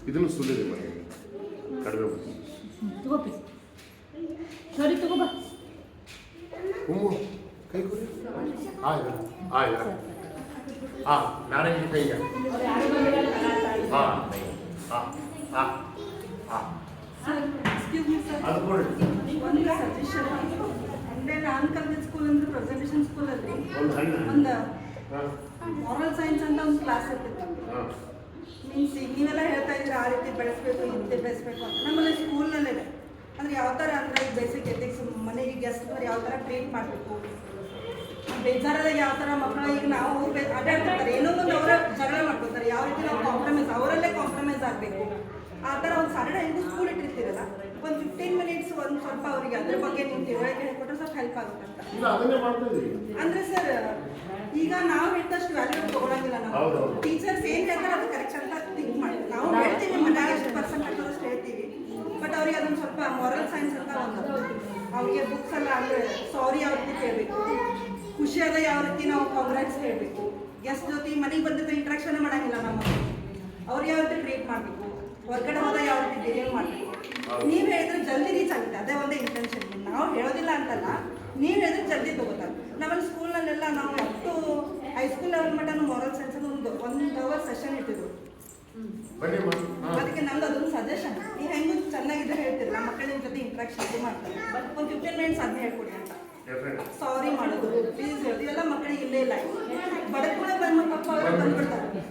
ಇದನ್ನು ಸುಲಿದೆ ಮನೆ ಕಡಿಮೆ ತಗೋಪಿ ನೋಡಿ ತಗೋಬಾ ಹೂವು ಕೈ ಕೊಡಿ ಆಯ್ತು ಆಯ್ತು ಹಾಂ ನಾರಂಗಿ ಕೈಗೆ ಹಾಂ ಹಾಂ ಹಾಂ ಹಾಂ ಅದು ಕೊಡಿ ಒಂದು ಸಜೆಷನ್ ಅಂದರೆ ನಾನು ಕಲಿತ ಸ್ಕೂಲ್ ಅಂದ್ರೆ ಪ್ರೆಸೆಂಟೇಷನ್ ಸ್ಕೂಲಲ್ಲಿ ಒಂದು ಹಣ್ಣು ಒಂದು ಹಾಂ ಮಾರಲ್ ಸೈನ್ಸ್ ಅಂತ ಒಂದು ಕ್ಲಾಸ್ ಇರ್ತಿತ್ತು. ಹಾಂ ಮೀನ್ಸ್ ಈಗ ನೀವೆಲ್ಲ ಹೇಳ್ತಾ ಇದ್ರೆ ಆ ರೀತಿ ಬೆಳೆಸ್ಬೇಕು ಇಂತೆ ಬೆಳೆಸ್ಬೇಕು ಅಂತ ನಮ್ಮಲ್ಲಿ ಸ್ಕೂಲ್ನಲ್ಲೇ ಅಂದರೆ ಯಾವ ಥರ ಅಂದರೆ ಈಗ ಬೇಸಿಕ್ ಎಥಿಕ್ಸ್ ಮನೆಗೆ ಗೆಸ್ಟ್ ಯಾವ ಥರ ಟ್ರೀಟ್ ಮಾಡಬೇಕು, ಬೇಜಾರಾದಾಗ ಯಾವ ಥರ ಮಕ್ಕಳು ಈಗ ನಾವು ಅಡ್ಡಾಡ್ತಿರ್ತಾರೆ ಏನೋ ಒಂದು ಅವರ ಜಗಳ ಮಾಡ್ಕೊತಾರೆ, ಯಾವ ರೀತಿ ನಾವು ಕಾಂಪ್ರಮೈಸ್ ಅವರಲ್ಲೇ ಕಾಂಪ್ರಮೈಸ್ ಆಗಬೇಕು ಆ ಥರ ಒಂದು ಸಾಟರ್ಡೆ ಹೆಂಗೂ ಸ್ಕೂಲ್ ಇಟ್ಟಿರ್ತೀರಲ್ಲ ಒಂದು 15 ಮಿನಿಟ್ಸ್ ಒಂದು ಸ್ವಲ್ಪ ಅವರಿಗೆ ಅದ್ರ ಬಗ್ಗೆ ನೀವು ತಿಳುವಳಿಕೆ ಹೇಳ್ಕೊಟ್ರೆ ಸ್ವಲ್ಪ ಹೆಲ್ಪ್ ಆಗುತ್ತೆ ಅಂತ. ಇಲ್ಲ ಅದನ್ನೇ ಮಾಡ್ತಿದ್ವಿ ಅಂದರೆ ಸರ್ ಈಗ ನಾವು ಹೇಳ್ದಷ್ಟು ವ್ಯಾಲ್ಯೂ ತೊಗೊಳಂಗಿಲ್ಲ ನಾವು ಟೀಚರ್ಸ್ ಏನು ಹೇಳ್ತಾರೆ ಅದು ಕರೆಕ್ಟ್ ಅಂತ ಥಿಂಕ್ ಮಾಡ್ತೀವಿ. ನಾವು ಹೇಳ್ತೀವಿ ಮನೆಯಾಗ ಎಷ್ಟು ಪರ್ಸೆಂಟ್ ಅಷ್ಟು ಹೇಳ್ತೀವಿ, ಬಟ್ ಅವ್ರಿಗೆ ಅದೊಂದು ಸ್ವಲ್ಪ ಮಾರಲ್ ಸೈನ್ಸ್ ಅಂತ ಒಂದು ಅವ್ರಿಗೆ ಬುಕ್ಸ್ ಎಲ್ಲ ಅಂದರೆ ಸಾರಿ ಯಾವ ರೀತಿ ಕೇಳಬೇಕು, ಖುಷಿಯಾದ ಯಾವ ರೀತಿ ನಾವು ಕಾಂಗ್ರಾಟ್ಸ್ ಹೇಳಬೇಕು, ಗೆಸ್ಟ್ ಜೊತೆ ಮನೆಗೆ ಬಂದಿದ್ದು ಇಂಟ್ರಾಕ್ಷನ್ ಮಾಡೋಂಗಿಲ್ಲ ನಮ್ಮ ಅವ್ರು ಯಾವ ರೀತಿ ಟ್ರೀಟ್ ಮಾಡಬೇಕು, ಹೊರಗಡೆ ಹೋದ ಯಾವ ರೀತಿ ಬಿಹೇವ್ ಮಾಡಬೇಕು. ನೀವು ಹೇಳಿದ್ರೆ ಜಲ್ದಿ ರೀಚ್ ಆಗುತ್ತೆ, ಅದೇ ಒಂದೇ ಇಂಟೆನ್ಷನ್. ನಾವು ಹೇಳೋದಿಲ್ಲ ಅಂತಲ್ಲ, ನೀವು ಹೇಳಿದ್ರೆ ಜಲ್ದಿ ತಗೋತಾರೆ. ನಮ್ಮಲ್ಲಿ ಸ್ಕೂಲ್ನಲ್ಲೆಲ್ಲ ನಾವು ಅಪ್ ಟು ಹೈಸ್ಕೂಲ್ ಲೆವೆಲ್ ಮಟ್ಟ ಮಾರಲ್ ಸೈನ್ಸ್ ಒಂದು 1 ಅವರ್ ಸೆಷನ್ ಇಟ್ಟಿದ್ರು. ಅದಕ್ಕೆ ನಮ್ದು ಅದೊಂದು ಸಜೆಷನ್, ನೀವು ಹೆಂಗೂ ಚೆನ್ನಾಗಿದೆ ಹೇಳ್ತಿರಲ್ಲ ಮಕ್ಕಳ ನಿಮ್ಮ ಜೊತೆ ಇಂಟ್ರಾಕ್ಷನ್ ಮಾಡ್ತಾರೆ, ಒಂದು 15 ಮಿನಿಟ್ಸ್ ಅದನ್ನ ಹೇಳ್ಕೊಡಿ ಅಂತ. ಸಾರಿ ಮಾಡೋದು, ಪ್ಲೀಸ್ ಹೇಳೋದು ಇವೆಲ್ಲ ಮಕ್ಕಳಿಗೆ ಇಲ್ಲೇ ಇಲ್ಲ. ಬಡಕುಳ ಬಂದು ಪಪ್ಪ ಅವರು ಬಂದ್ಬಿಡ್ತಾರೆ,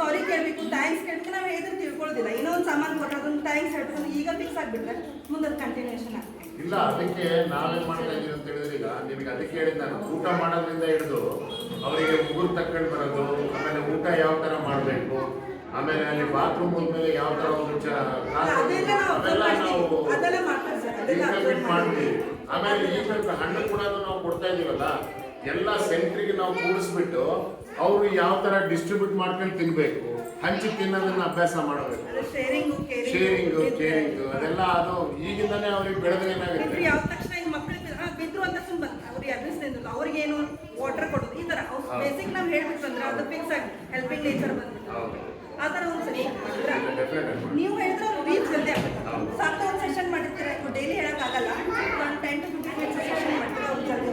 ಸಾರಿ ಕೇಳಬೇಕು, ಥ್ಯಾಂಕ್ಸ್ ಕೇಳಬೇಕು. ನಾವು ಹೇಳಿದ್ರೆ ತಿಳ್ಕೊಳ್ಳೋದಿಲ್ಲ, ಏನೋ ಒಂದು ಸಾಮಾನು ಕೊಟ್ಟೋದೊಂದು ಥ್ಯಾಂಕ್ಸ್ ಹೇಳ್ಬೇಕು, ಈಗ ಫಿಕ್ಸ್ ಆಗಿಬಿಟ್ರೆ ಮುಂದೆ ಅದು ಕಂಟಿನ್ಯೂಷನ್ ಆಗ್ತದೆ. ಇಲ್ಲ ಅದಕ್ಕೆ ನಾವೇನು ಮಾಡ್ತಾ ಇದ್ದೀವಿ ಅಂತ ಹೇಳಿದ್ರೆ ಈಗ ನಿಮಗೆ ಅದಕ್ಕೆ ಹೇಳಿದ ನಾನು ಊಟ ಮಾಡೋದ್ರಿಂದ ಹಿಡಿದು ಅವರಿಗೆ ಉಗುರು ತಕ್ಕೊಂಡು ಬರೋದು, ಆಮೇಲೆ ಊಟ ಯಾವ ಥರ ಮಾಡಬೇಕು, ಆಮೇಲೆ ಅಲ್ಲಿ ಬಾತ್ರೂಮ್ ಹೋದ್ಮೇಲೆ ಯಾವ ಥರ ಒಂದು ಮಾಡ್ತೀವಿ. ಆಮೇಲೆ ಈಗ ಹಣ್ಣು ಕೂಡ ನಾವು ಕೊಡ್ತಾ ಇದೀವಲ್ಲ ಎಲ್ಲ ಸೆಂಟ್ರಿಗೆ ನಾವು ಕೂಡಿಸ್ಬಿಟ್ಟು ಅವರು ಯಾವ ಥರ ಡಿಸ್ಟ್ರಿಬ್ಯೂಟ್ ಮಾಡ್ಕೊಂಡು ತಿನ್ಬೇಕು, ಹಂಚಿ ತಿನ್ನೋದನ್ನ ಅಭ್ಯಾಸ ಮಾಡಬೇಕು. ಶೇರಿಂಗು ಕೇರಿಂಗು ಅದೆಲ್ಲ ಅದು ಈಗಿಂದಾನೇ ಅವ್ರಿಗೆ ಬೆಳೆದ್ರೆ ಏನಾಗುತ್ತೆ. ಯಾವ ತಕ್ಷಣ ಈಗ ಮಕ್ಕಳಿಗೆ ಬಿದ್ರು ಅಂತ ಸುಮ್ಮನೆ ಅವ್ರಿಗೆ ಅಭ್ಯಸಿಲ್ಲ, ಅವ್ರಿಗೇನು ವಾಟರ್ ಕೊಡೋದು ಈ ಥರ ಬೇಸಿಕ್ ನಾವು ಹೇಳ್ಬಿಟ್ಟು ಅಂದ್ರೆ ಅದು ಫಿಕ್ಸ್ ಆಗಿ ಹೆಲ್ಪಿಂಗ್ ನೇಚರ್ ಬಂದ್ಬಿಟ್ಟು ಆ ಥರ ಒಂದು ಸೆಷನ್ ನೀವು ಹೇಳಿದ್ರೆ ಅವ್ರು ರೀಚ್ ಜಲ್ದಿ ಆಗುತ್ತೆ. ಸಾಕು ಒಂದು ಸೆಷನ್ ಮಾಡಿರ್ತೀರ, ಡೈಲಿ ಹೇಳೋಕ್ಕಾಗಲ್ಲ, ಒಂದು 10 to 15 ಮಿನಿಟ್ಸ್ ಸೆಷನ್ ಮಾಡ್ತೀರ, ಅವ್ರು ಜಲ್ದಿ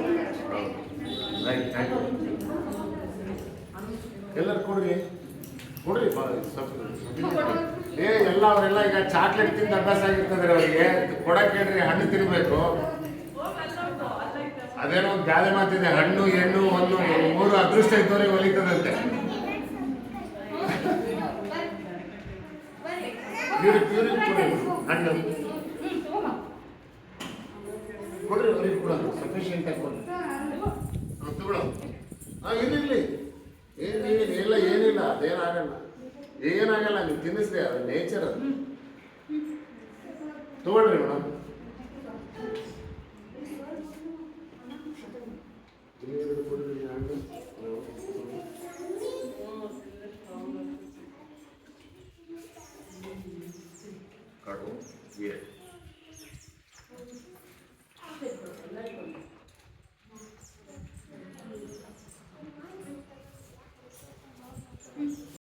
ಎಲ್ಲರೂ ಕೊಡ್ರಿ ಕೊಡ್ರಿ ಎಲ್ಲ ಅವರೆಲ್ಲ ಈಗ ಚಾಕ್ಲೇಟ್ ತಿಂದು ಅಭ್ಯಾಸ ಆಗಿರ್ತದ್ರೆ ಅವರಿಗೆ ಕೊಡಕ್ಕೆ ಹೇಳ್ರಿ, ಹಣ್ಣು ತಿನ್ಬೇಕು. ಅದೇನೋ ಒಂದು ಗಾದೆ ಮಾತಿದೆ, ಹಣ್ಣು ಹೆಣ್ಣು ಹೊನ್ನು 3 ಅದೃಷ್ಟ ಇದ್ದವರಿಗೆ ಒಲಿತದಂತೆ. ಹಣ್ಣು ಕೊಡ್ರಿ ಅವ್ರಿಗೆ ಕೂಡ ಸಫಿಷಿಯೆಂಟ್ ಆಗಿ ಕೊಡ್ರಿ ತಗೊಳ್ಳೋ. ಇರಲಿ ಏನಿಲ್ಲ ಏನಿಲ್ಲ ಅದೇನಾಗಲ್ಲ ಏನಾಗಲ್ಲ, ನೀವು ತಿನ್ನಿಸ್ರಿ, ಅದು ನೇಚರ್ ಅದು. ತಗೊಳ್ರಿ ಮೇಡಮ್. ಕಡು